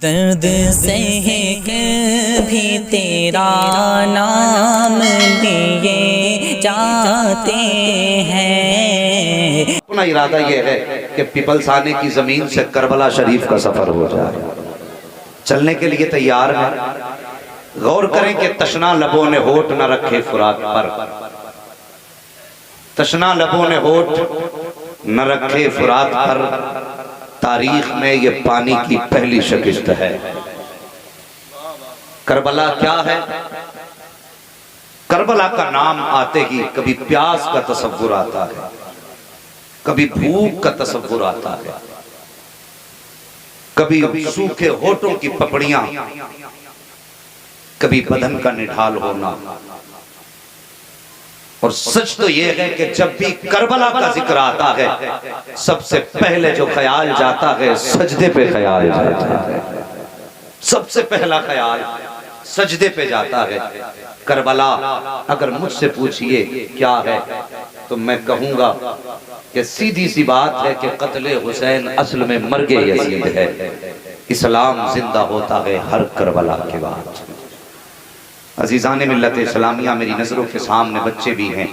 درد سہ کر بھی تیرا نام لیے جاتے ہیں۔ اپنا ارادہ یہ ہے کہ پیپلز آنے کی زمین سے کربلا شریف کا سفر ہو جائے، چلنے کے لیے تیار ہیں۔ غور کریں کہ تشنا لبوں نے ہوٹ نہ رکھے فرات پر، تشنا لبوں نے ہوٹ نہ رکھے فرات پر، تاریخ میں یہ پانی کی پہلی شکست ہے۔ کربلا کیا ہے؟ کربلا کا نام آتے ہی کبھی پیاس کا تصور آتا ہے، کبھی بھوک کا تصور آتا ہے، کبھی سوکھے ہونٹوں کی پپڑیاں، کبھی بدن کا نڈھال ہونا۔ اور سچ تو یہ ہے کہ جب بھی کربلا کا ذکر آتا ہے سب سے پہلے جو خیال جاتا ہے سجدے پہ خیال جاتا ہے، سب سے پہلا خیال سجدے پہ جاتا ہے۔ کربلا اگر مجھ سے پوچھئے کیا ہے تو میں کہوں گا کہ سیدھی سی بات ہے کہ قتل حسین اصل میں مرگ یزید ہے۔ اسلام زندہ ہوتا ہے ہر کربلا کے بعد۔ عزیزان ملت اسلامیہ، میری نظروں کے سامنے بچے بھی ہیں،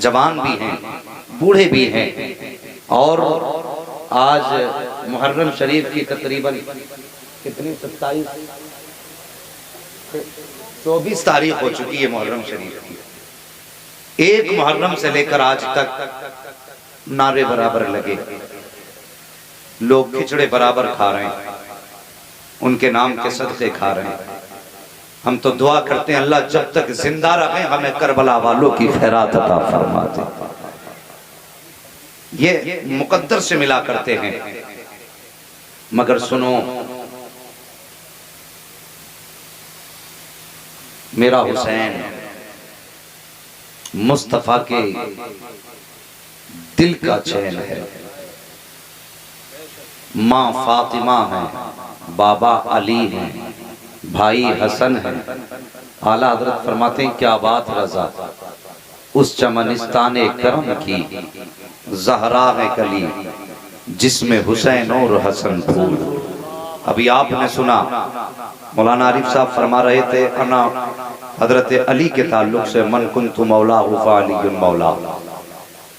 جوان بھی ہیں، بوڑھے بھی ہیں، اور آج محرم شریف کی تقریباً کتنی 24 تاریخ ہو چکی ہے محرم شریف کی۔ ایک محرم سے لے کر آج تک نعرے برابر لگے، لوگ کھچڑے برابر کھا رہے ہیں، ان کے نام کے صدقے کھا رہے ہیں۔ ہم تو دعا کرتے ہیں اللہ جب تک زندہ رہیں ہمیں کربلا والوں کی خیرات عطا فرما دے۔ یہ مقدر سے ملا کرتے ہیں، مگر سنو، میرا حسین مصطفیٰ کے دل کا چین ہے، ماں فاطمہ ہیں، بابا علی ہیں، بھائی حسن ہے۔ اعلیٰ حضرت فرماتے ہیں کیا بات رضا، اس چمنستان کرم کی زہرا ہے کلی، جس میں حسین اور حسن پھول۔ ابھی آپ نے سنا مولانا عارف صاحب فرما رہے تھے انا حضرت علی کے تعلق سے من کنت مولا فعلی مولا۔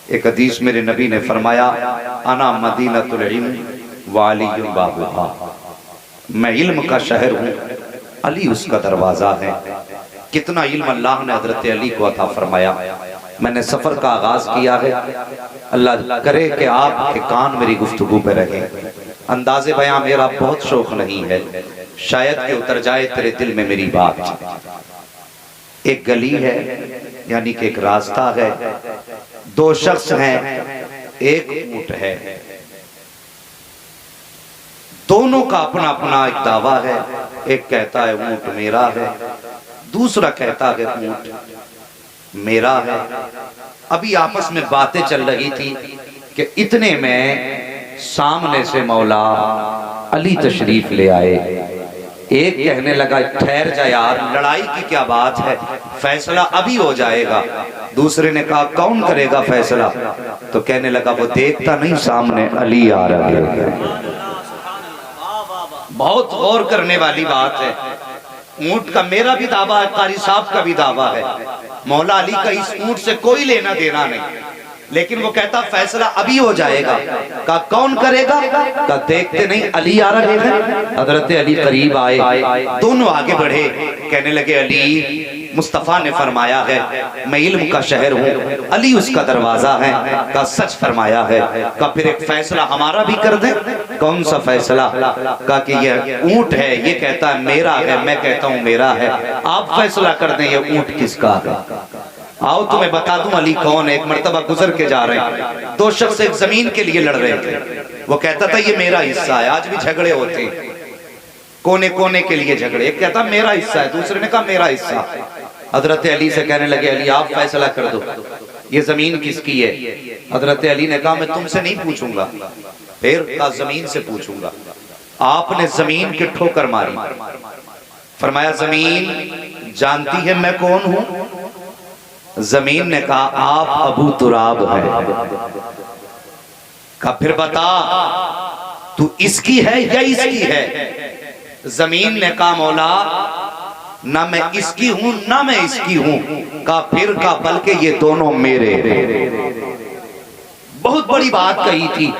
ایک حدیث میرے نبی نے فرمایا انا مدینۃ العلم وعلی بابھا، میں علم کا شہر ہوں، علی اس کا دروازہ ہے۔ کتنا علم اللہ نے حضرت علی کو عطا فرمایا۔ میں نے سفر کا آغاز کیا ہے، اللہ کرے کہ آپ کے کان میری گفتگو پہ رہیں۔ انداز بیاں میرا بہت شوق نہیں ہے، شاید کہ اتر جائے تیرے دل میں میری بات۔ ایک گلی ہے، یعنی کہ ایک راستہ ہے، دو شخص ہیں، ایک اونٹ ہے، دونوں کا اپنا اپنا ایک دعویٰ ہے۔ ایک کہتا ہے اونٹ میرا ہے، دوسرا کہتا ہے اونٹ میرا ہے۔ ابھی آپس میں باتیں چل رہی تھی کہ اتنے میں سامنے سے مولا علی تشریف لے آئے۔ ایک کہنے لگا ٹھہر جا یار، لڑائی کی کیا بات ہے، فیصلہ ابھی ہو جائے گا۔ دوسرے نے کہا کون کرے گا فیصلہ؟ تو کہنے لگا وہ دیکھتا نہیں سامنے علی آ رہے ہیں۔ بہت غور کرنے والی بات ہے۔ اونٹ کا میرا بھی دعویٰ ہے، قاری صاحب کا بھی دعویٰ ہے، مولا علی کا اس اونٹ سے کوئی لینا دینا نہیں، لیکن وہ کہتا فیصلہ ابھی ہو جائے گا۔ کہا کون کرے گا؟ کہا دیکھتے نہیں علی آ رہے ہیں۔ حضرت علی قریب آئے، دونوں آگے بڑھے، کہنے لگے علی مصطفیٰ نے فرمایا ہے میں علم کا شہر ہوں، علی اس کا دروازہ ہے۔ کہا سچ فرمایا ہے۔ کہا پھر ایک فیصلہ ہمارا بھی کر دیں۔ کون سا فیصلہ؟ کہا کہ یہ اونٹ ہے، یہ کہتا ہے میرا ہے، میں کہتا ہوں میرا ہے، آپ فیصلہ کر دیں یہ اونٹ کس کا ہے۔ آؤ تمہیں بتا دوں علی کون ہے۔ ایک مرتبہ گزر کے جا رہے ہیں، دو شخص ایک زمین کے لیے لڑ رہے تھے، وہ کہتا تھا یہ میرا حصہ ہے۔ آج بھی جھگڑے ہوتے ہیں، کونے کونے کے لیے جھگڑے، ایک کہتا میرا حصہ ہے، دوسرے نے کہا میرا حصہ۔ حضرت علی سے کہنے لگے علی آپ فیصلہ کر دو، یہ زمین کس کی ہے؟ حضرت علی نے کہا میں تم سے نہیں پوچھوں گا، پھر کہا زمین سے پوچھوں گا۔ آپ نے زمین کی ٹھوکر ماری، فرمایا زمین جانتی ہے میں کون ہوں؟ زمین نے کہا آپ ابو تراب ہیں۔ کہا پھر بتا تو اس کی ہے یا اس کی ہے؟ زمین نے کہا مولا نہ میں اس کی ہوں نہ میں اس کی ہوں. کہا پھر کہا بلکہ یہ دونوں میرے. بہت بڑی بات کہی تھی.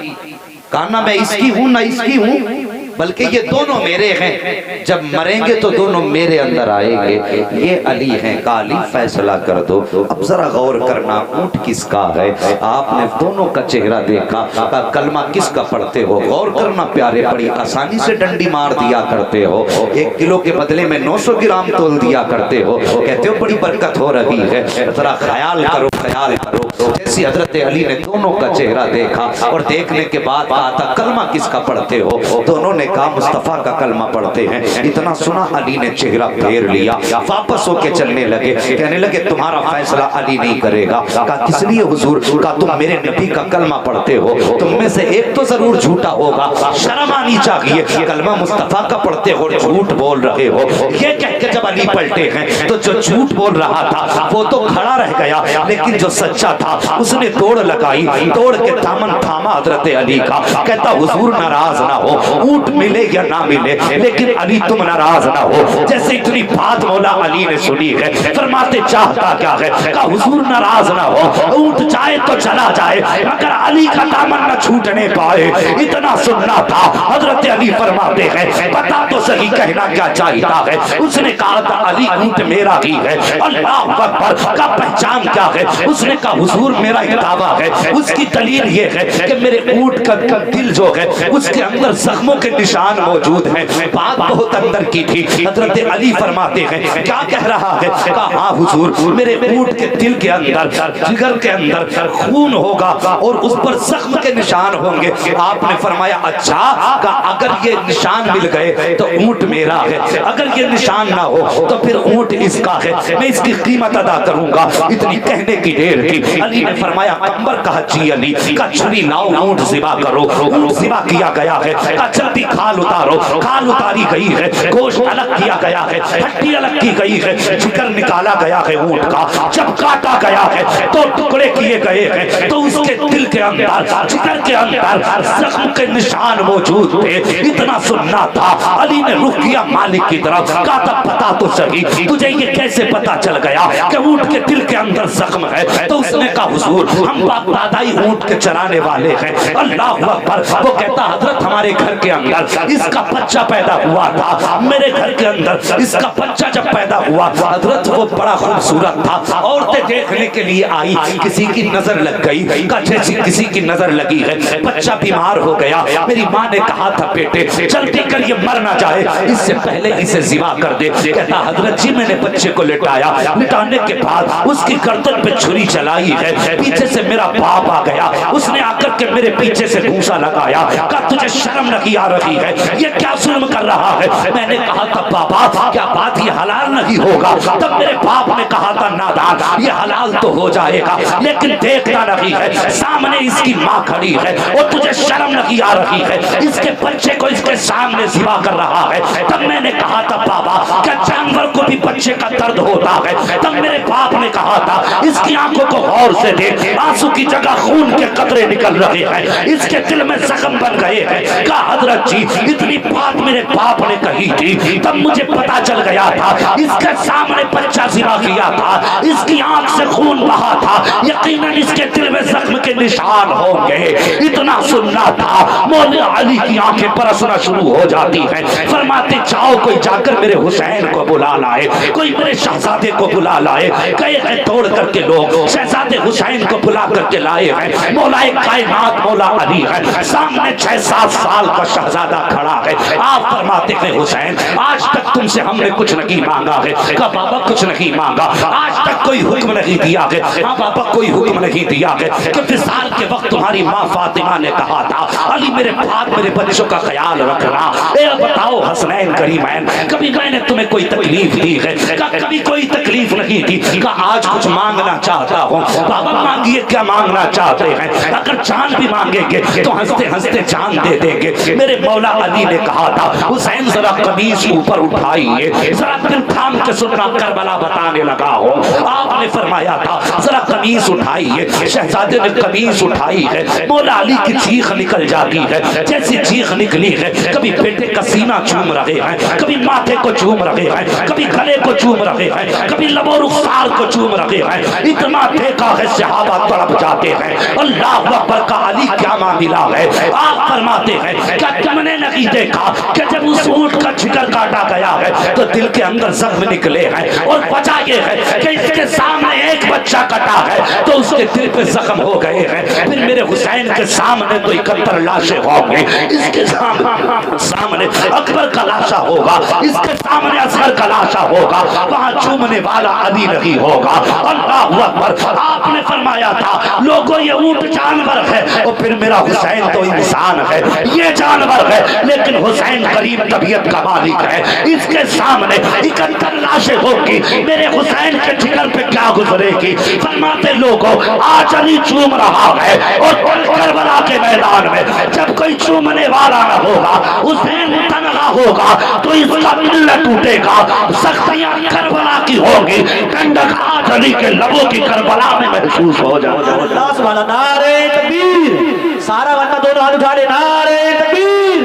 کہا نہ میں اس کی ہوں نہ اس کی ہوں بلکہ یہ دونوں میرے ہیں. جب مریں گے تو دونوں میرے اندر آئیں گے. یہ علی ہیں. کہا علی فیصلہ کر دو. اب ذرا غور کرنا اونٹ کس کا ہے؟ آپ نے دونوں کا چہرہ دیکھا. کہا کلمہ کس کا پڑھتے ہو؟ غور کرنا پیارے بڑی آسانی سے ڈنڈی مار دیا کرتے ہو. 1 کلو کے بدلے میں 900 گرام تول دیا کرتے ہو. کہتے ہو بڑی برکت ہو رہی ہے. ذرا خیال کرو خیال کرو. جیسی حضرت علی نے دونوں کا چہرہ دیکھا اور دیکھنے کے بعد کہا تھا کلمہ کس کا پڑھتے ہو؟ دونوں نے کہا مصطفیٰ کا کلمہ پڑھتے ہیں. اتنا سنا علی نے چہرہ پھیر لیا. واپس ہو کے چلنے لگے. کہنے لگے تمہارا فیصلہ علی نہیں کرے گا. کہا کس لیے حضور؟ کہا تم میرے نبی کا کلمہ پڑھتے ہو. تم میں سے ایک تو ضرور جھوٹا ہوگا. شرم آنی چاہیے. کلمہ مصطفیٰ کا پڑھتے ہو جھوٹ بول رہے ہو. یہ کہہ کے جب علی پلٹے ہیں تو جو جھوٹ بول رہا تھا وہ تو کھڑا رہ گیا لیکن جو سچا تھا اس نے توڑ لگائی. توڑ کے دامن تھاما حضرت علی کا. کہتا حضور ناراض نہ ہو. اونٹ ملے یا نہ ملے لیکن علی تم ناراض نہ ہو. جیسے اتنی بات مولا علی نے سنی ہے فرماتے چاہتا کیا ہے؟ کہا حضور ناراض نہ ہو. اونٹ جائے تو چلا جائے مگر علی کا دامن نہ چھوٹنے پائے. اتنا سننا تھا. حضرت علی فرماتے ہیں پتا تو صحیح کہنا کیا چاہتا ہے. اس نے کہا تھا علی اونٹ میرا ہی ہے. اللہ اکبر. کا پہچان کیا ہے؟ اس نے کہا حضور میرا ہی دعویٰ ہے. اس کی دلیل یہ ہے کہ میرے اونٹ کا دل جو ہے اس کے اندر زخموں کے نشان موجود ہیں. بات بہت اندر کی تھی. حضرت علی فرماتے ہیں کیا کہہ رہا ہے؟ کہا ہاں حضور میرے اونٹ کے دل کے اندر جگر کے اندر خون ہوگا اور اس پر زخم کے نشان ہوں گے. آپ نے فرمایا اچھا. کہا اگر یہ نشان مل گئے تو اونٹ میرا ہے. اگر یہ نشان نہ ہو تو پھر اونٹ اس کا ہے. میں اس کی قیمت ادا کروں گا. اتنی کہنے کی دیر تھی. علی نے فرمایا کمبر کہا جی علی. کہا چھری لاؤ اونٹ ذبح کرو. اونٹ ذبح کیا گیا ہے. کہا جلدی کھال اتارو. کھال اتاری گئی ہے. گوشت الگ کیا گیا ہے. ہڈی الگ کی گئی ہے. جگر نکالا گیا ہے اونٹ کا. جب کاٹا گیا ہے تو ٹکڑے کیے گئے ہیں تو اس کے دل کے اندر جگر کے اندر زخم کے نشان موجود تھے. اتنا سننا تھا. علی نے رخ کیا مالک کی طرف. کہا تھا پتا تو صحیح تجھے یہ کیسے پتا چل گیا کہ اونٹ کے دل کے اندر زخم ہے؟ تو اس نے کہا حضور ہم باپ دادائی اونٹ کے چرانے والے ہیں. اللہ اکبر. وہ کہتا حضرت ہمارے گھر کے اندر اس کا بچہ پیدا ہوا تھا. میرے گھر کے اندر اس کا بچہ جب پیدا ہوا حضرت وہ بڑا خوبصورت تھا. عورتیں دیکھنے کے لیے آئی. کسی کی نظر لگ گئی. کہا جیسی کسی کی نظر لگی ہے. بچہ بیمار ہو گیا. میری ماں نے کہا تھا بیٹے جلدی کر یہ مر نہ جائے اس سے پہلے اسے ذبح کر دے. کہتا حضرت جی میں نے بچے کو لٹایا. لٹانے کے بعد اس کی گردن پہ چھری چلائی ہے. پیچھے سے میرا باپ آ گیا. اس نے آ کر کے میرے پیچھے سے گھوسا لگایا. کہا تجھے شرم نہیں آ رہی ہے؟ یہ کیا ظلم کر رہا ہے؟ میں نے کہا تھا بابا کیا بات یہ حلال نہیں ہوگا؟ تب میرے باپ نے کہا تھا نادان یہ حلال تو ہو جائے گا لیکن دیکھتا نہیں ہے سامنے اس کی ماں کھڑی ہے اور تجھے شرم نہیں آ رہی ہے اس کے بچے کو اس کے سامنے ذبح کر رہا ہے. تب میں نے کہا تھا بابا کیا جانور کو بھی بچے کا درد ہوتا ہے؟ تب میرے باپ نے کہا تھا اس کی آنکھوں کو غور سے دیکھ. آنسو کی جگہ خون کے قطرے نکل رہے ہیں. اس کے دل میں زخم بن گئے ہیں. کہا حضرت جی اتنی بات میرے باپ نے کہی تھی تب مجھے پتا چل گیا تھا اس کے سامنے بچہ ذبح کیا تھا. اس کی آنکھ سے خون بہا تھا. یقیناً اس کے دل میں زخم کے نشان ہوں گے. اتنا سننا تھا. مولا علی کی آنکھیں برسنا شروع ہو جاتی ہیں. فرماتے جاؤ کوئی جا کر میرے حسین کو بلا لائے. کوئی میرے شہزادے کو بلا لائے. گئے ہیں توڑ کر کے لوگ شہزادے حسین کو بلا کر کے لائے ہیں. مولا کائنات مولا علی ہے. سامنے 6-7 سال کا شہزادہ کھڑا ہے. آپ فرماتے ہیں حسین آج تک تم سے ہم نے کچھ نہیں مانگا ہے. کہا بابا کچھ نہیں مانگا. آج تک کوئی حکم نہیں دیا ہے. ہاں بابا کوئی حکم نہیں دیا ہے کہ وصال کے وقت تمہاری ماں فاطمہ نے کہا تھا علی میرے بات میرے بچوں کا خیال رکھنا. اے بتاؤ حسنین کریمین کبھی میں نے تمہیں کوئی تکلیف دی ہے؟ کہا کبھی کوئی تکلیف نہیں دی. کہا آج کچھ مانگنا چاہتا ہوں. بابا مانگیے کیا مانگنا چاہتے ہیں؟ اگر جان بھی مانگیں گے تو ہنستے ہنستے جان دے دیں گے. میرے مولا علی نے کہا تھا حسین ذرا قمیص اوپر اٹھائیے. ذرا دل تھام کے سننا کربلا بتانے لگا ہو. آپ نے فرمایا تھا ذرا قمیص اٹھائیے. شہزادے نے قمیص اٹھائی ہے. مولا علی کی چیخ نکل جاتی ہے. جیسی چیخ نکلی ہے کبھی بیٹے کا سینہ چوم رہے ہیں کبھی ماتھے کو چوم رہے ہیں، کبھی گلے کو چوم رہے ہیں، کبھی لب و رخسار کو چوم رہے ہیں، اتنا دیکھا ہے صحابہ تڑپ جاتے ہیں۔ اللہ اکبر کا علی کیا معاملہ ہے؟ آپ فرماتے ہیں کیا تم نے نہیں دیکھا کہ جب اس اونٹ کا جگر کاٹا گیا ہے تو دل کے اندر زخم نکلے ہیں، اور وجہ یہ ہے کہ اس کے سامنے ایک بچہ کٹا ہے تو اس کے دل پہ زخم ہو گئے ہیں۔ پھر میرے حسین کے سامنے تو 71 لاشیں ہوں گی، اس کے سامنے اکبر کا لاشا ہوگا، اس کے سامنے اصغر کا لاشا ہوگا، وہاں چومنے والا علی نہیں ہوگا۔ اللہ اکبر۔ آپ نے فرمایا تھا لوگوں یہ اونٹ جانور ہے، اور پھر میرا حسین تو انسان ہے، یہ جانور ہے لیکن حسین قریب طبیعت کا مالک ہے۔ اس کے سامنے 71 لاشیں ہوگی، میرے حسین کے جگر پہ کیا گزرے گی؟ فرماتے لوگوں آج علی چوم رہا ہے، اور کربلا کے میدان میں جب کوئی چومنے والا نہ ہوگا، حسین تنہا ہوگا تو اس کا پلہ ٹوٹے گا، سختیاں کربلا کی ہوگی، کنڈک آج علی کے لبوں کی کربلا میں محسوس ہو جائے۔ اللہ سبحانہ نعرہ تکبیر، سارا بندہ دونوں ہاتھ اٹھا لے، نعرہ تکبیر،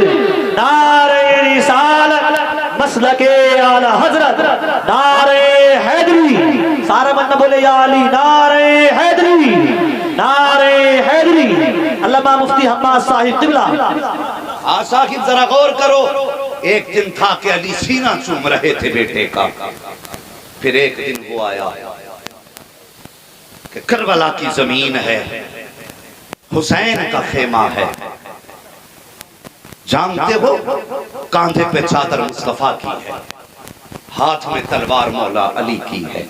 نعرہ رسالت، مسلک اعلی حضرت، نعرہ حیدری، سارا بندہ بولے یا علی، نعرہ حیدری، نعرہ حیدری۔ علامہ مفتی حماد صاحب قبلہ۔ صاحب ذرا غور کرو، ایک دن تھا کہ علی سینہ چوم رہے تھے بیٹے کا، پھر ایک دن وہ آیا کہ کربلا کی زمین ہے، حسین کا خیمہ ہے، جانتے ہو کاندھے پہ چادر مصطفیٰ کی ہے، ہاتھ میں تلوار مولا علی کی ہے،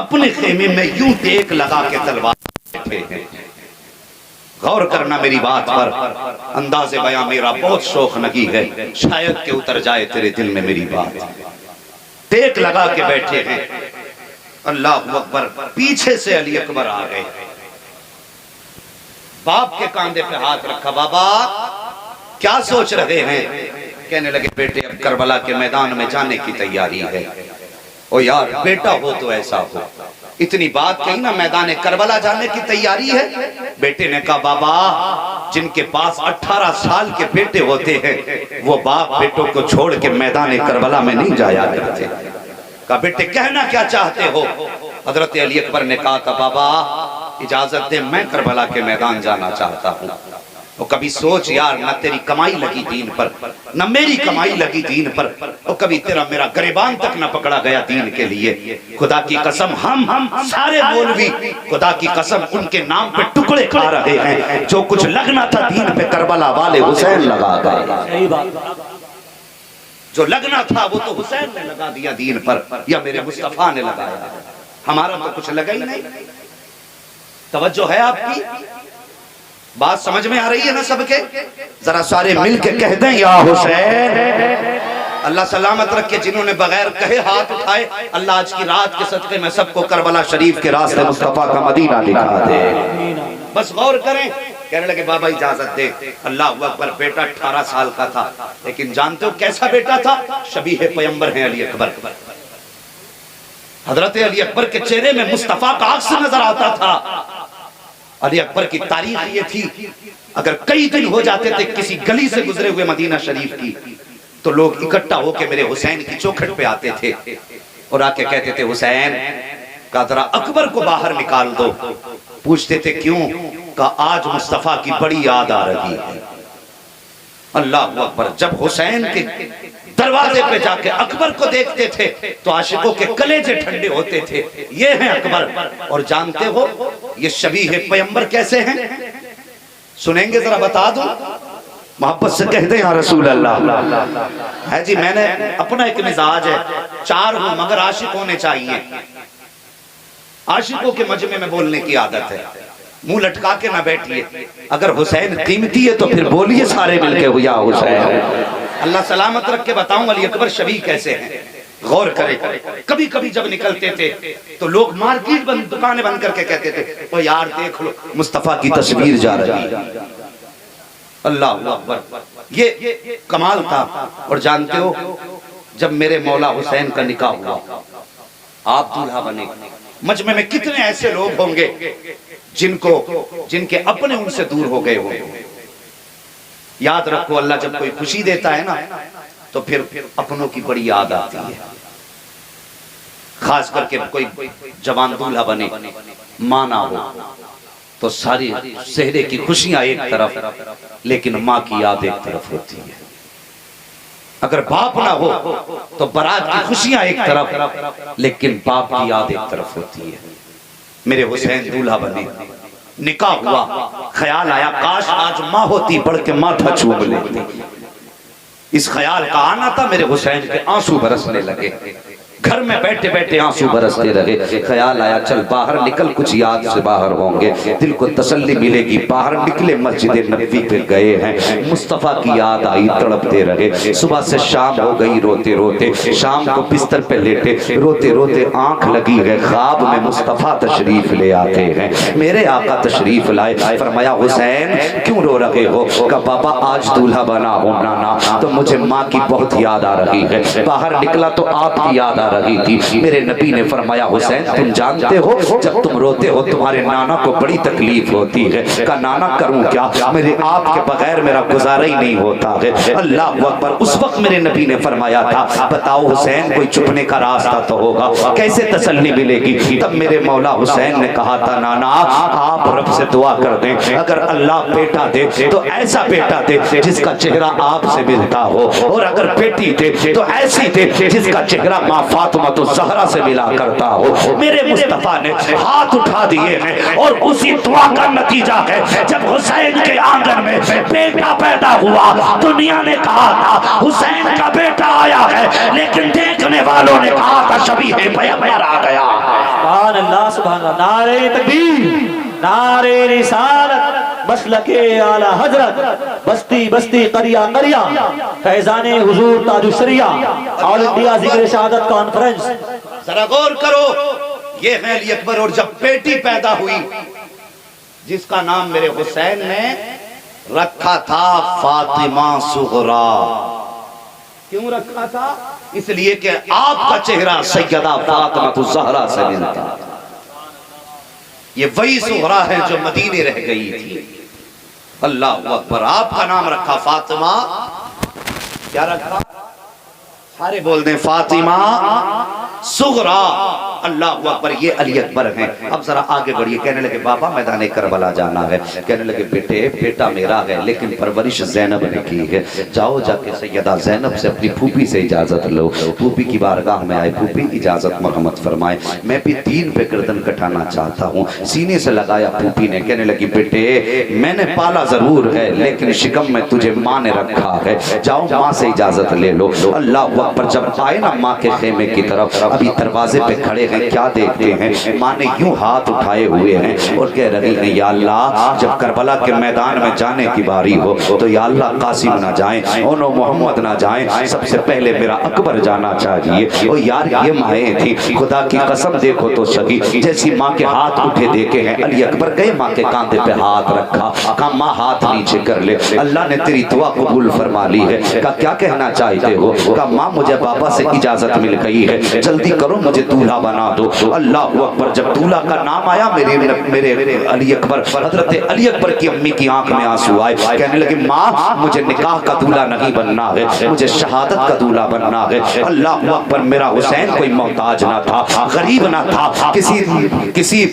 اپنے خیمے میں یوں دیکھ لگا کے تلوار بیٹھے ہیں۔ غور کرنا میری بات پر، انداز بیاں میرا بہت شوق نگی ہے، شاید کہ اتر جائے تیرے دل میں میری بات۔ دیکھ لگا کے بیٹھے ہیں، اللہ اکبر۔ پیچھے سے علی اکبر آ گئے، باپ کے کاندھے پہ ہاتھ رکھا، بابا کیا سوچ رہے ہیں؟ کہنے لگے بیٹے اب کربلا کے میدان میں جانے کی تیاری ہے۔ او یار بیٹا ہو تو ایسا ہو، اتنی بات کہی نا میدان کربلا جانے کی تیاری ہے۔ بیٹے نے کہا بابا جن کے پاس 18 سال کے بیٹے ہوتے ہیں وہ باپ بیٹوں کو چھوڑ کے میدان کربلا میں نہیں جایا کرتے۔ کہا بیٹے کہنا کیا چاہتے ہو؟ حضرت علی اکبر نے کہا تھا بابا اجازت دے میں کربلا کے میدان جانا چاہتا ہوں۔ وہ کبھی سوچ یار نہ تیری کمائی لگی دین پر نہ میری کمائی لگی دین پر، اور کبھی تیرا میرا گریبان تک نہ پکڑا گیا دین کے لیے۔ خدا کی قسم ہم سارے مولوی خدا کی قسم ان کے نام پہ ٹکڑے کھا رہے ہیں، جو کچھ لگنا تھا دین پہ کربلا والے حسین لگا گئے، جو لگنا تھا وہ تو حسین نے لگا دیا دین پر، یا میرے مصطفیٰ نے لگایا، ہمارا تو کچھ لگا ہی نہیں۔ توجہ ہے آپ کی بات سمجھ میں آ رہی ہے نا سب کے؟ ذرا سارے مل کے کہہ دیں یا حسین۔ اللہ سلامت رکھے جنہوں نے بغیر کہے ہاتھ اٹھائے، اللہ آج کی رات کے صدقے میں سب کو کربلا شریف کے راستے مصطفیٰ کا مدینہ دکھا دے۔ بس غور کریں۔ کہنے لگے بابا اجازت دے۔ اللہ اکبر۔ بیٹا 18 سال کا تھا، لیکن جانتے ہو کیسا بیٹا تھا؟ شبیہ پیغمبر ہیں علی اکبر۔ حضرت علی اکبر کے چہرے میں مصطفیٰ کا عکس نظر آتا تھا۔ علی اکبر کی تاریخ یہ تھی اگر کئی دن ہو جاتے تھے کسی گلی سے گزرے ہوئے مدینہ شریف کی تو لوگ اکٹھا ہو کے میرے حسین کی چوکھٹ پہ آتے تھے اور آ کے کہتے تھے حسین کا ذرا اکبر کو باہر نکال دو۔ پوچھتے تھے کیوں؟ کہ آج مصطفیٰ کی بڑی یاد آ رہی ہے۔ اللہ اکبر۔ جب حسین کے دروازے پہ جا کے اکبر کو دیکھتے تھے تو عاشقوں کے کلیجے ٹھنڈے ہوتے تھے، یہ ہیں اکبر۔ اور جانتے ہو یہ شبیہ پیغمبر کیسے ہیں؟ سنیں گے ذرا بتا دوں، محبت سے کہہ دیں یا رسول اللہ۔ ہے جی میں نے اپنا ایک مزاج ہے، 4 ہوں مگر عاشق ہونے چاہیے۔ عاشقوں کے مجمع میں بولنے کی عادت ہے، منہ لٹکا کے نہ بیٹھیے۔ اگر حسین قیمتی ہے تو پھر بولیے سارے مل کے یا حسین۔ اللہ سلامت رکھ کے بتاؤں علی اکبر شبیہ کیسے ہیں، غور کرے۔ کبھی کبھی جب نکلتے تھے تو لوگ مارکیٹ بند دکانیں بند کر کے کہتے تھے او یار دیکھ لو مصطفیٰ کی تصویر جا رہی ہے۔ اللہ اکبر۔ یہ کمال تھا۔ اور جانتے ہو جب میرے مولا حسین کا نکاح ہوا آپ دولہا بنے، مجمع میں کتنے ایسے لوگ ہوں گے جن کے اپنے ان سے دور ہو گئے ہوں گے۔ یاد رکھو اللہ جب کوئی خوشی دیتا ہے نا تو پھر اپنوں کی بڑی یاد آتی ہے، خاص کر کے کوئی جوان دولہا بنے، ماں نہ ہو تو ساری چہرے کی خوشیاں ایک طرف، لیکن ماں کی یاد ایک طرف ہوتی ہے۔ اگر باپ نہ ہو تو برات کی خوشیاں ایک طرف، لیکن باپ کی یاد ایک طرف ہوتی ہے۔ میرے حسین دولہا بنے، نکاح ہوا، خیال آیا کاش آج ماں ہوتی، بڑھ کے ماتھا چوم لیتی۔ اس خیال کا آنا تھا، میرے حسین کے آنسو برسنے لگے، گھر میں بیٹھے بیٹھے آنسو برستے رہے۔ خیال آیا چل باہر نکل، کچھ یاد سے باہر ہوں گے، دل کو تسلی ملے گی۔ باہر نکلے، مسجد نبوی پہ گئے ہیں، مصطفیٰ کی یاد آئی، تڑپتے رہے۔ صبح سے شام ہو گئی روتے روتے، شام کو بستر پہ لیٹے روتے روتے آنکھ لگی ہے، خواب میں مصطفیٰ تشریف لے آتے ہیں، میرے آقا تشریف لائے۔ فرمایا حسین کیوں رو رہے ہو؟ کہا بابا آج دولہا بنا ہوں نانا تو مجھے ماں کی بہت یاد آ رہی ہے۔ باہر نکلا تو آپ کی یاد آ رہی تھی۔ میرے نبی نے فرمایا حسین تم جانتے ہو جب تم روتے ہو تمہارے نانا کو بڑی تکلیف ہوتی ہے۔ کہا نانا کروں کیا، میرے آپ کے بغیر میرا گزارا ہی نہیں ہوتا ہے۔ اللہ اکبر۔ اس وقت میرے نبی نے فرمایا تھا بتاؤ حسین کوئی چھپنے کا راستہ تو ہوگا، کیسے تسلی ملے گی؟ تب میرے مولا حسین نے کہا تھا نانا آپ رب سے دعا کر دیں، اگر اللہ بیٹا دے تو ایسا بیٹا دے جس کا چہرہ آپ سے ملتا ہو، اور اگر بیٹی دے تو ایسی دے جس کا چہرہ ماں فاطمہ تو زہرا سے ملا کرتا ہو۔ میرے مصطفیٰ نے ہاتھ اٹھا دیے ہیں، اور اسی دعا کا نتیجہ ہے جب حسین کے آنگن میں بیٹا پیدا ہوا، دنیا نے کہا تھا حسین کا بیٹا آیا ہے، لیکن دیکھنے والوں نے کہا تھا شبیہ پیغمبر آ گیا۔ سبحان اللہ سبحان اللہ، نعرہ تکبیر، نعرہ رسالت، مسلک اعلی حضرت، بستی بستی قریہ قریہ، فیضان حضور تاج الشریعہ، آل انڈیا ذکر شہادت کانفرنس۔ ذرا غور کرو، یہ ہے علی اکبر، اور جب بیٹی پیدا ہوئی جس کا نام میرے حسین نے رکھا تھا فاطمہ صغرا۔ کیوں رکھا تھا؟ اس لیے کہ آپ کا چہرہ سیدہ فاطمہ الزہرا سے ملتا۔ یہ وہی صغرا ہے جو مدینے رہ گئی تھی۔ اللہ اکبر۔ آپ کا نام رکھا فاطمہ، کیا رکھا؟ سارے بول دیں فاطمہ صغرا۔ اللہ اکبر۔ یہ علی اکبر ہیں۔ اب ذرا آگے بڑھیے۔ کہنے لگے بابا میدان کربلا جانا ہے۔ کہنے لگے بیٹے بیٹا میرا ہے لیکن پرورش زینب نے کی ہے، جاؤ جا کے سیدہ زینب سے اپنی پھوپھی سے اجازت لو۔ پھوپھی کی بارگاہ میں آئے، پھوپھی اجازت مرحمت فرمائے، میں بھی دین پہ گردن کٹانا چاہتا ہوں۔ سینے سے لگایا پھوپھی نے۔ کہنے لگی بیٹے میں نے پالا ضرور ہے لیکن شکم میں تجھے ماں نے رکھا ہے، جاؤ ماں سے اجازت لے لو۔ اللہ اکبر۔ جب آئے نا ماں کے خیمے کی طرف، ابھی دروازے پہ کھڑے ہیں، کیا دیکھتے ہیں؟ ماں نے یوں ہاتھ اٹھائے ہوئے ہیں اور کہہ رہی ہیں یا اللہ جب کربلا کے میدان میں جانے کی باری ہو تو یا اللہ قاسم نہ جائیں، اونو محمد نہ جائیں، سب سے پہلے میرا اکبر جانا چاہیے۔ اور یار یہ مائیں تھی، خدا کی قسم دیکھو تو سگی، جیسی ماں کے ہاتھ اٹھے دیکھے ہیں علی اکبر گئے ماں کے کاندھے پہ ہاتھ رکھا، کہا ماں ہاتھ نیچے کر لے، اللہ نے تیری دعا قبول فرما لی ہے۔ کہا کیا کہنا چاہتے ہو؟ کہا ماں مجھے بابا سے اجازت مل گئی ہے، جلدی کرو مجھے دولہا بنا دو۔ اللہ اکبر۔ جب دولہا کا نام آیا میرے علی اکبر، حضرت علی اکبر کی امی کی آنکھ میں آنسو آئے، کہنے لگے ماں مجھے نکاح کا دولہا نہیں بننا ہے، مجھے شہادت کا دولہا بننا ہے۔ اللہ اکبر۔ میرا حسین کوئی محتاج نہ تھا، غریب نہ تھا، کسی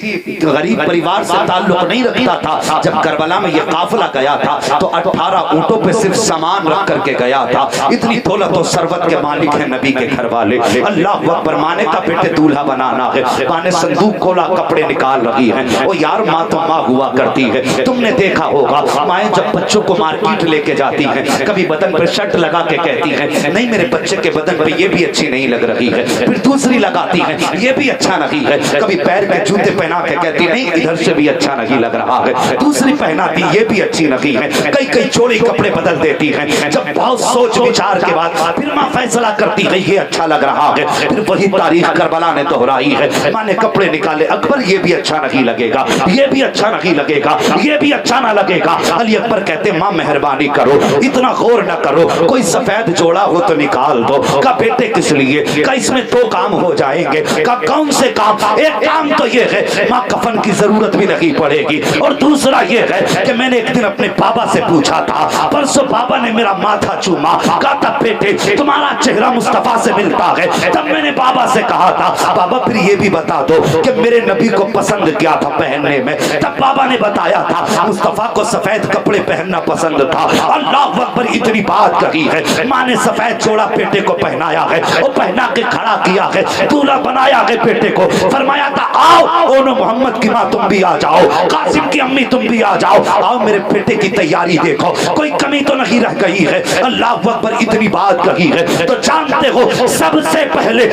غریب پریوار سے تعلق نہیں رکھتا تھا۔ جب کربلا میں یہ قافلہ گیا تھا تو 18 اونٹوں پہ صرف سامان رکھ کر کے گیا تھا۔ اتنی دولت و ثروت کے مالک ہیں نبی کے گھر والے۔ اللہ اکبر۔ مانے کا بیٹے دولہا بنانا ہے، ماں نے صندوق کھولا، کپڑے نکال رہی ہیں۔ او یار ماں تو ماں ہوا کرتی ہے، تم نے دیکھا ہوگا مائیں جب بچوں کو مارکیٹ لے کے جاتی ہیں کبھی بدن پر شرٹ لگا کے کہتی ہیں نہیں میرے بچے کے بدن پہ یہ بھی اچھی نہیں لگ رہی ہے، پھر دوسری لگاتی ہیں یہ بھی اچھا نہیں ہے، کبھی پیر کے جوتے پہنا کے کہتی نہیں ادھر سے بھی اچھا نہیں لگ رہا ہے، دوسری پہناتی یہ بھی اچھی نہیں ہے، کئی چوڑی کپڑے بدل دیتی ہیں۔ جب بہت سوچ وچار کے بعد پھر ماں فیصلہ فیصلہ کرتی ہے یہ اچھا لگ رہا ہے، پھر وہی تاریخ کربلا نے دہرائی ہے، ماں نے کپڑے نکالے، اکبر یہ بھی اچھا نہیں لگے گا، یہ بھی اچھا نہیں لگے گا، یہ بھی اچھا نہ لگے گا۔ علی اکبر کہتے ماں مہربانی کرو، اتنا غور نہ کرو، کوئی سفید جوڑا ہو تو نکال دو۔ کہا بیٹے کس لیے؟ کہا اس میں 2 کام ہو جائیں گے۔ کہا کون سے کام؟ ایک کام تو یہ ہے ماں کفن کی ضرورت بھی نہیں پڑے گی، اور دوسرا یہ ہے کہ میں نے ایک دن اپنے بابا سے پوچھا تھا، پرسوں بابا نے میرا ماتھا چوما، کہا تھا بیٹے تمہارا چہرہ مصطفیٰ سے ملتا ہے۔ تب میں نے بابا سے کہا تھا بابا پھر یہ بھی بتا دو کہ میرے نبی کو پسند کیا تھا پہننے میں؟ تب بابا نے بتایا تھا مصطفیٰ کو سفید کپڑے پہننا پسند تھا۔ اللہ اکبر، اتنی بات کہی ہے، ماں نے سفید جوڑا بیٹے کو پہنایا ہے، وہ پہنا کے کھڑا کیا ہے، دولہا بنایا ہے بیٹے کو، فرمایا تھا آؤ اونو محمد کی ماں تم بھی آ جاؤ، قاسم کی امی تم بھی آ جاؤ، آؤ میرے بیٹے کی تیاری دیکھو، کوئی کمی تو نہیں رہ گئی ہے۔ اللہ اکبر، اتنی بات کہی ہے تو جانتے ہو سب سے پہلے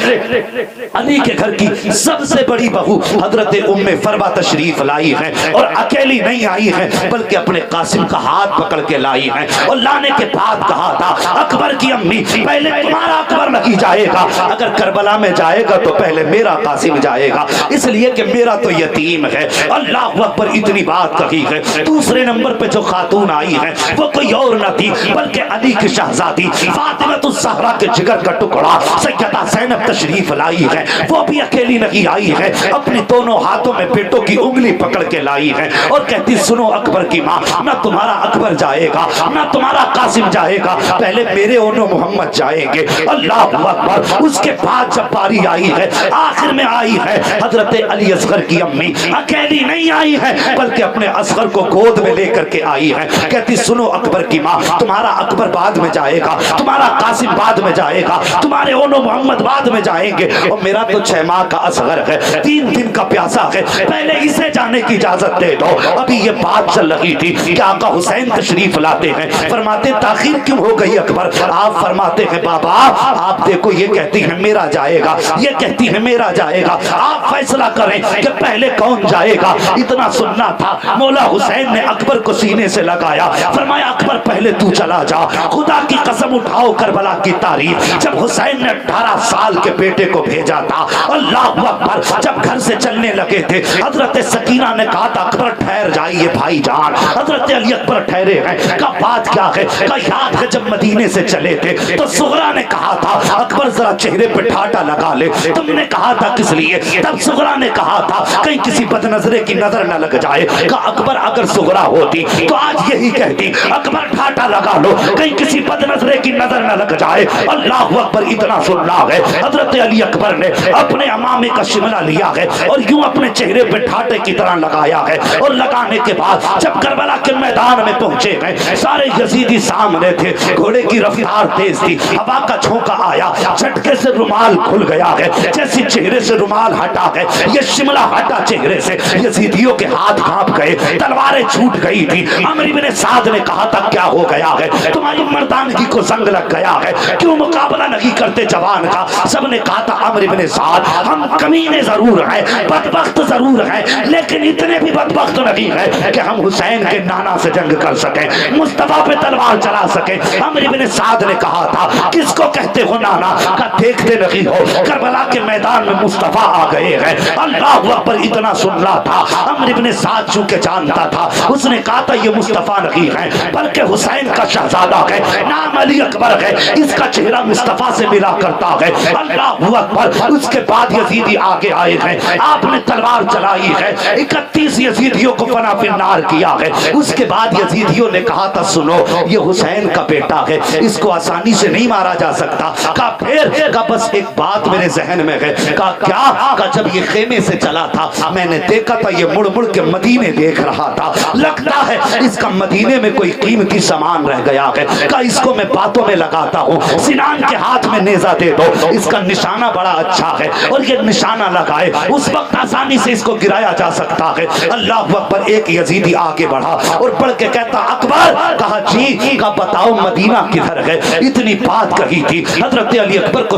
علی کے گھر کی سب سے بڑی بہو حضرت ام فروا تشریف لائی ہے، اور اکیلی نہیں آئی ہے بلکہ اپنے قاسم کا ہاتھ پکڑ کے لائی ہے، اور لانے کے بعد کہا تھا اکبر کی امی پہلے تمہارا اکبر نہیں جائے گا، اگر کربلا میں جائے گا تو پہلے میرا قاسم جائے گا، اس لیے کہ میرا تو یتیم ہے۔ اللہ اکبر، اتنی بات کہی ہے۔ دوسرے نمبر پہ جو خاتون آئی ہے وہ کوئی اور نہ تھی بلکہ علی کی شہزادی فاطمہ الزہرا کے جگر کا ٹکڑا سیدہ زینب تشریف لائی ہے، وہ بھی اکیلی نہیں آئی ہے، اپنی دونوں ہاتھوں میں بیٹوں کی انگلی پکڑ کے لائی ہے، اور کہتی سنو اکبر کی ماں، نہ تمہارا اکبر جائے گا نہ تمہارا قاسم جائے گا، پہلے میرے اونو محمد جائیں گے۔ اللہ اکبر، اس کے بعد جب باری آئی ہے، آخر میں آئی ہے حضرت علی اصغر کی امی، اکیلی نہیں آئی ہے بلکہ اپنے اصغر کو گود میں لے کر کے آئی ہے، کہتی سنو اکبر کی ماں، تمہارا اکبر بعد میں جائے گا، تمہارا قاسم بعد میں جائے گا، تمہارے اونو محمد بعد میں جائیں گے، اور میرا تو 6 ماہ کا اصغر ہے، 3 دن کا پیاسا ہے، پہلے اسے جانے کی اجازت دے دو۔ ابھی یہ بات چل رہی تھی کہ آقا حسین تشریف لاتے ہیں، فرماتے تاخیر کیوں ہو گئی اکبر؟ آپ فرماتے ہیں بابا آپ دیکھو یہ کہتی ہے میرا جائے گا، یہ کہتی ہے میرا جائے گا، آپ فیصلہ کریں کہ پہلے کون جائے گا۔ اتنا سننا تھا، مولا حسین نے اکبر کو سینے سے لگایا، فرمایا اکبر پہلے تو چلا جا، خدا کی قسم اٹھاؤ کربلا کی تاریخ، جب حسین نے 18 سال کے بیٹے کو بھیجا تھا، اللہ اکبر، جب گھر سے چلنے لگے تھے حضرت سکینہ نے کہا تھا اکبر ٹھہر جائیے بھائی جان، حضرت علی اکبر ٹھہرے ہیں، کہا بات کیا ہے؟ کہا یاد ہے جب مدینے سے چلے تھے تو صغرا نے کہا تھا اکبر ذرا چہرے پہ ٹھاٹا لگا لے، تم نے کہا تھا کس لیے؟ تب صغرا نے کہا تھا کہیں کسی بد نظرے کی نظر نہ لگ جائے، کہا اکبر اگر صغرا ہوتی تو آج یہی کہتی اکبر ٹھاٹا لگا لو کہیں کسی بد نظرے کی نظر نہ لگ جائے۔ اللہ اکبر، اتنا سننا ہے، حضرت علی اکبر نے اپنے امامے کا شملہ لیا ہے اور یوں اپنے چہرے پہ ٹھاٹے کی طرح لگایا ہے، اور لگانے کے بعد جب کربلا کے میدان میں پہنچے ہیں سارے یزیدی سامنے تھے، گھوڑے کی رفتار تیز تھی، ہوا کا جھونکا آیا، جھٹکے سے رومال کھل گیا ہے، جیسی چہرے سے رومال ہٹا ہے یہ شملہ ہٹا چہرے سے، یزیدیوں کے ہاتھ کانپ گئے، تلواریں چھوٹ گئی تھی۔ عمرو بن سعد نے کہا تھا کیا ہو گیا ہے؟ تمہاری مردانگی کو زنگ لگ گیا ہے، کیوں مقابلہ نہیں کرتے جوان کا؟ سب نے کہا تھا عمرو بن سعد ہم کمینے ضرور ہیں، بدبخت ضرور ہیں، لیکن اتنے بھی بدبخت نہیں ہیں کہ ہم حسین کے نانا سے جنگ کر سکیں، مصطفیٰ پہ تلوار چلا سکیں۔ عمرو بن سعد نے کہا تھا کس کو کہتے ہو نانا؟ کہ دیکھتے نہیں ہو کربلا کے میدان میں مصطفیٰ آ گئے ہیں۔ اللہ اکبر، اتنا سن رہا تھا عمرو بن سعد چونکہ جانتا تھا، اس نے کہا تھا یہ مصطفیٰ نہیں ہے بلکہ حسین کا شہزادہ ہے، نام علی اکبر ہے، اس کا چہرہ مصطفیٰ سے ملا کرتا ہے۔ اللہ اکبر، اس کے بعد یزیدی آگے آئے ہیں، آپ نے تلوار چلائی ہے، 31 یزیدیوں کو فنا فی النار کیا ہے۔ اس کے بعد یزیدیوں نے کہا تھا سنو یہ حسین کا بیٹا ہے، اس کو آسانی سے نہیں مارا جا سکتا۔ کہا پھر؟ کہا بس ایک بات میرے ذہن میں ہے۔ کہا کیا؟ کہا جب یہ خیمے سے چلا تھا میں نے دیکھا تھا یہ مڑ مڑ کے مدینے دیکھ رہا تھا، لگتا ہے اس کا مدینے میں کوئی قیمتی سامان رہ گیا ہے۔ کہا اس کو میں باتوں میں لگاتا ہوں، سنان کے ہاتھ میں نیزہ دے دو، اس کا نشانہ بڑا اچھا ہے، اور یہ نشانہ لگائے اس وقت آسانی سے اس کو گرایا جا سکتا ہے۔ اللہ اکبر، ایک یزیدی آگے بڑھا اور بڑھ کے کہتا اکبر۔ کہا جی۔ کہا بتاؤ مدینہ کدھر ہے؟ اتنی بات کہی تھی، حضرت علی اکبر کو